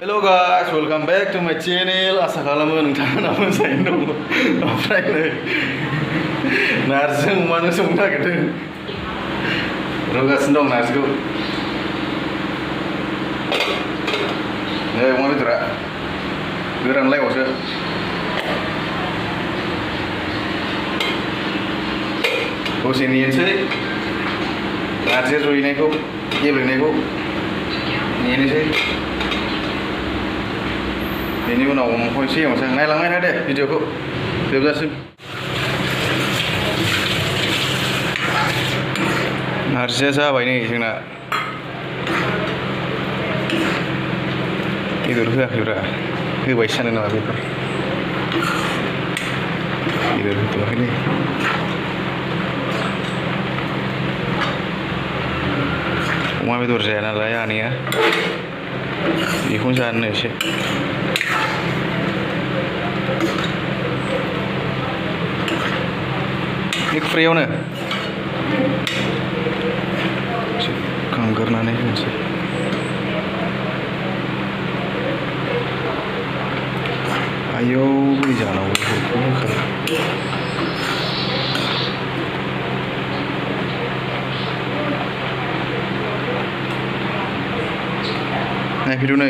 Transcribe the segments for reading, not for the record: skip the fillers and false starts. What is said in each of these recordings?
Hello guys, welcome back to my channel. Asa खालामो नोंथाङा मोजाङैनो दङ ओमफ्राय नै नारजिजों अमाजों संनो नागिरदों रुगासिनो दं नारजिखौ नै अमा बेदरा गोरानलायबावसो दसे नेनोसै नारजि रुइनायखौ गेब्लेनायखौ नेनोसै बेनि उनाव अमाखौ एसे एवनोसै नायलांबाय था दे भिडिअखौ जोबजासिम नारजिया जाबाय नै जोंना बेदर होआखैब्रा होबाय सानो नामा बेदर होथ'वाखै नै अमा बेदर जाया नालाय आनैया बेखौनो जानो एसे बे खुरैयावनो खांगोरनानै होनोसै आयौ बोरै जानांगौ बेखौ होखायो नायफैदो नै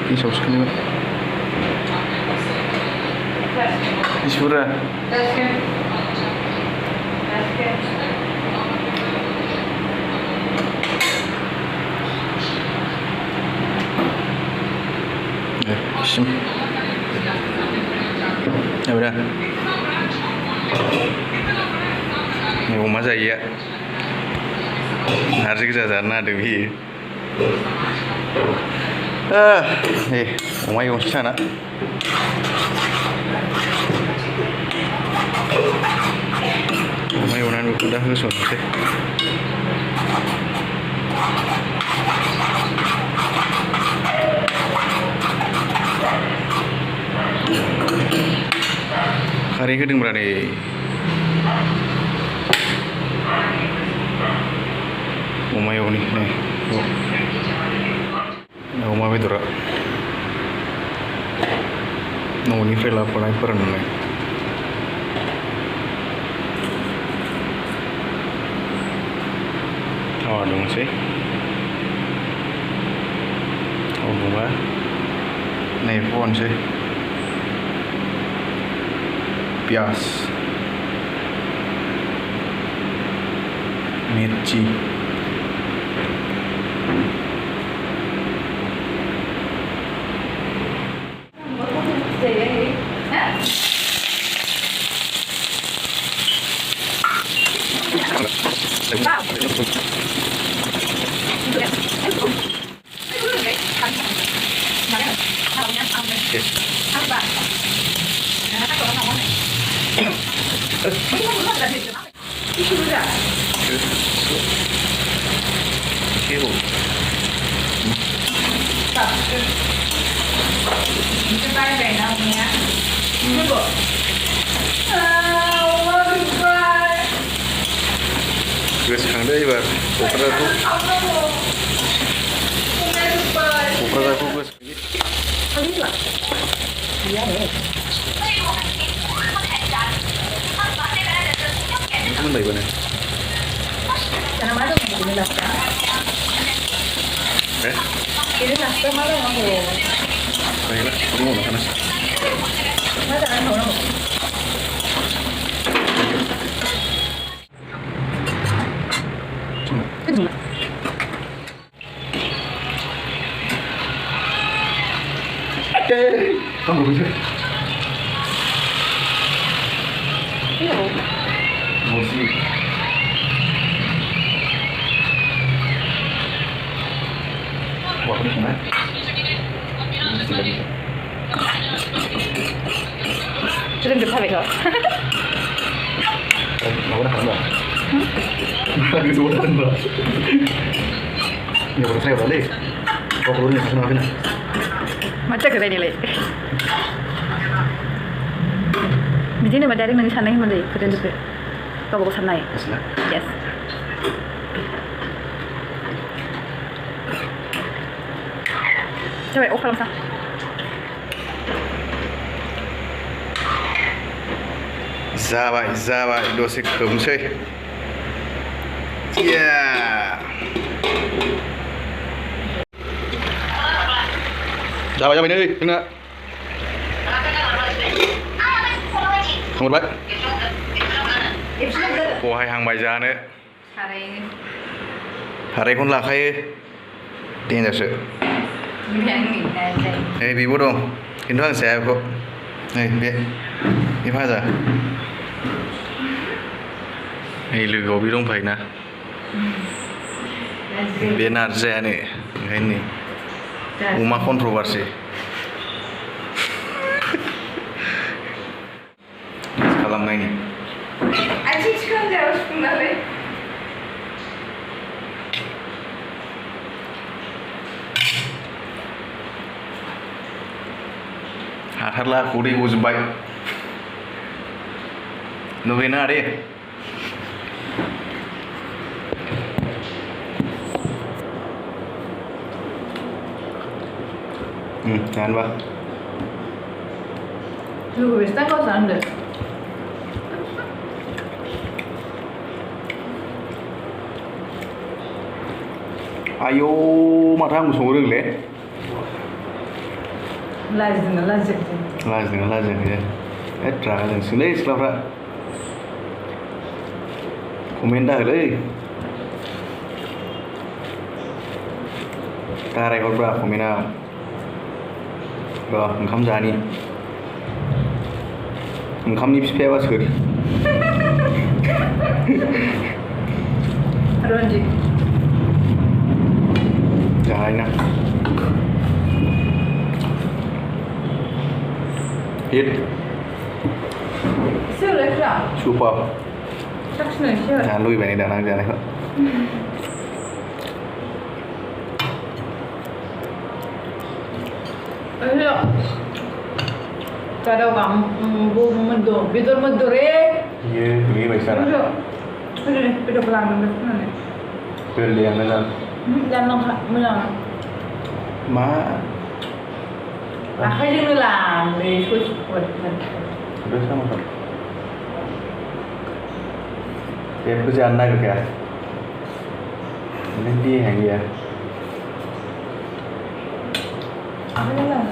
गेसावसो खोलैबाय बेसे बुरजा सिम जाबाय दा नै अमा जायैया नारजि गोजा जानो नागिरदों बियो नै अमा एवनोसै दाना अमा एवनानै बेखौ दा होसननोसै खारै होदोंब्रा नै अमा एवनि नै अमा बेदरा न'निफ्राय लाबोनाय फोराननाय थावा दुंसै थाव दुंबा नै बेखौ होनोसै पियाज मिर्ची गोसोखांदो एबार क'क्राझारखौ मोनबायबो không đủ chứ một gì bỏ cái này chứ đừng được thay vậy thôi nó có thằng rồi cái số thân rồi nhiều thay vào đó đi có cái này sao cái này macam ke tadi lagi. Begini macam ada yang sana yang mana ikut itu. गावबा गाव साननाय मिथिला yes जाबाय of खालामसा जाबाय दसे खोबनोसै जाबाय नै जोंना हरबाय बहायहांबाय जानो खारैखौनो लाखायो देन्जारसो नै बेबो दं खिन्थु आं जाया बेखौ नै बे भाजा नै लोगोआव बे दंफायोना बे नारजि जायानो ओंखायनो नै अमा कन्ट्रभार्सि खालामनायनि हाथारला खदै गजोबबाय नुबायना आदै जानोबा Luego está gozando. आयौ माथो आंबो संनो रोंले लाजिदोंना लाजियाखै एद रागा जोंसोलै सिख्लाफ्रा कमेन्ट दाहोलै दारायहरब्रा कमेन्टआव र' ओंखाम जानि ओंखामनि बिफायाबा सोर रन्जित जाहायना हिट सोलायफ्रा सुपार साखिनायसो जानो लुबैबाय नै दाना आं जानायखौ Kadang bu mendo, bidor mendo re. Iya, ini baik sana. Bidor pelan mana? Beli yang mana? Jangan mana. Ma. Akhir ini lah, besok kuat. Udah sama kan? Ya, berjalan lagi kan? Ini dia yang dia. Apa lah?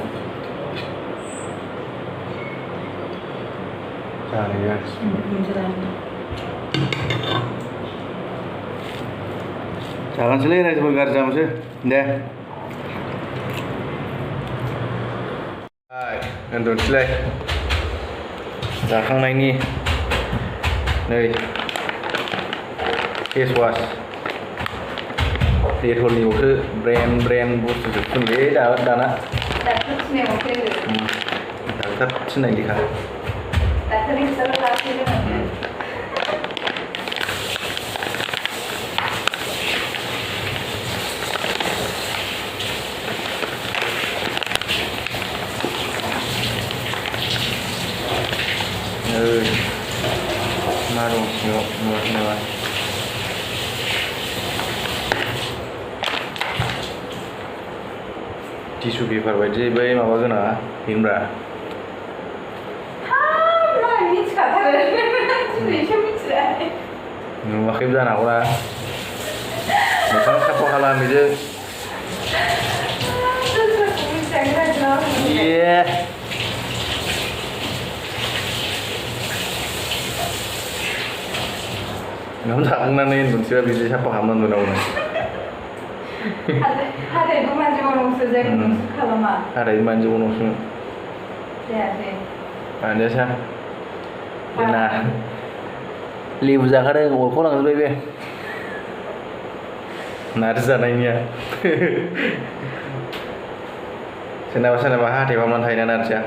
Caranya jalan selera sebentar jam sih deh hai दोनथ'नोसैलाय जाखांनायनि नै face wash डेटलनियावसो brand बुस्थुसो फुनलै दाना doctor थिननायाव फैदो doctor थिननायनिखा डाक्टारनि खोथाखौ लाखिनो मा दं सिङाव नुवाखै नामा टिसु पेपार बायदि बै माबा गोनाङा बेनोब्रा नुवाखैबो जानो हागौना मोखां साफा खालाम बेजों ओंखाम जाखांनानै मोनसेया बिदि साफा खालामनानै दोनांगौनो हाथायबो मानजिबावनांगौसो जायखौ नोंसो खालामा हाथायबो मानजिबावनांगौसो जायासै मानजियासा जोंना लेबु जाखादों अरख'लांजोब्बाय बे नारजि जानायनिया सोरनाबा हाथाय फाहामनानै थायोना नारजिया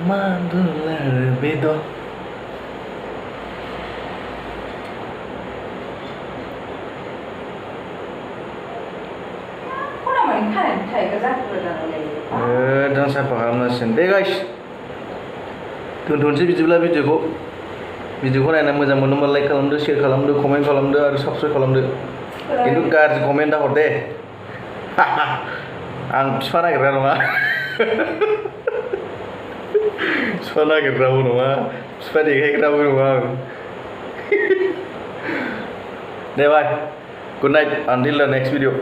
Amandular bedo kok namanya kan kayak kezakuran lagi dan siapa kamu sendiri guys दोनथ'नोसै बिदिब्ला भिडिअखौ नायना मोजां मोनोब्ला लाइक खालामदो शेयार खालामदो कमेन्ट खालामदो आरो साबस्क्राइब खालामदो खिन्थु गाज्रि कमेन्ट दाहर दे आं बिफा नागिरग्रा नङा बिफा नागिरग्राबो नङा बिफा देखायग्राबो नङा आं दे बाय गुड नाइट आनटिल द नेक्स्ट भिडिअ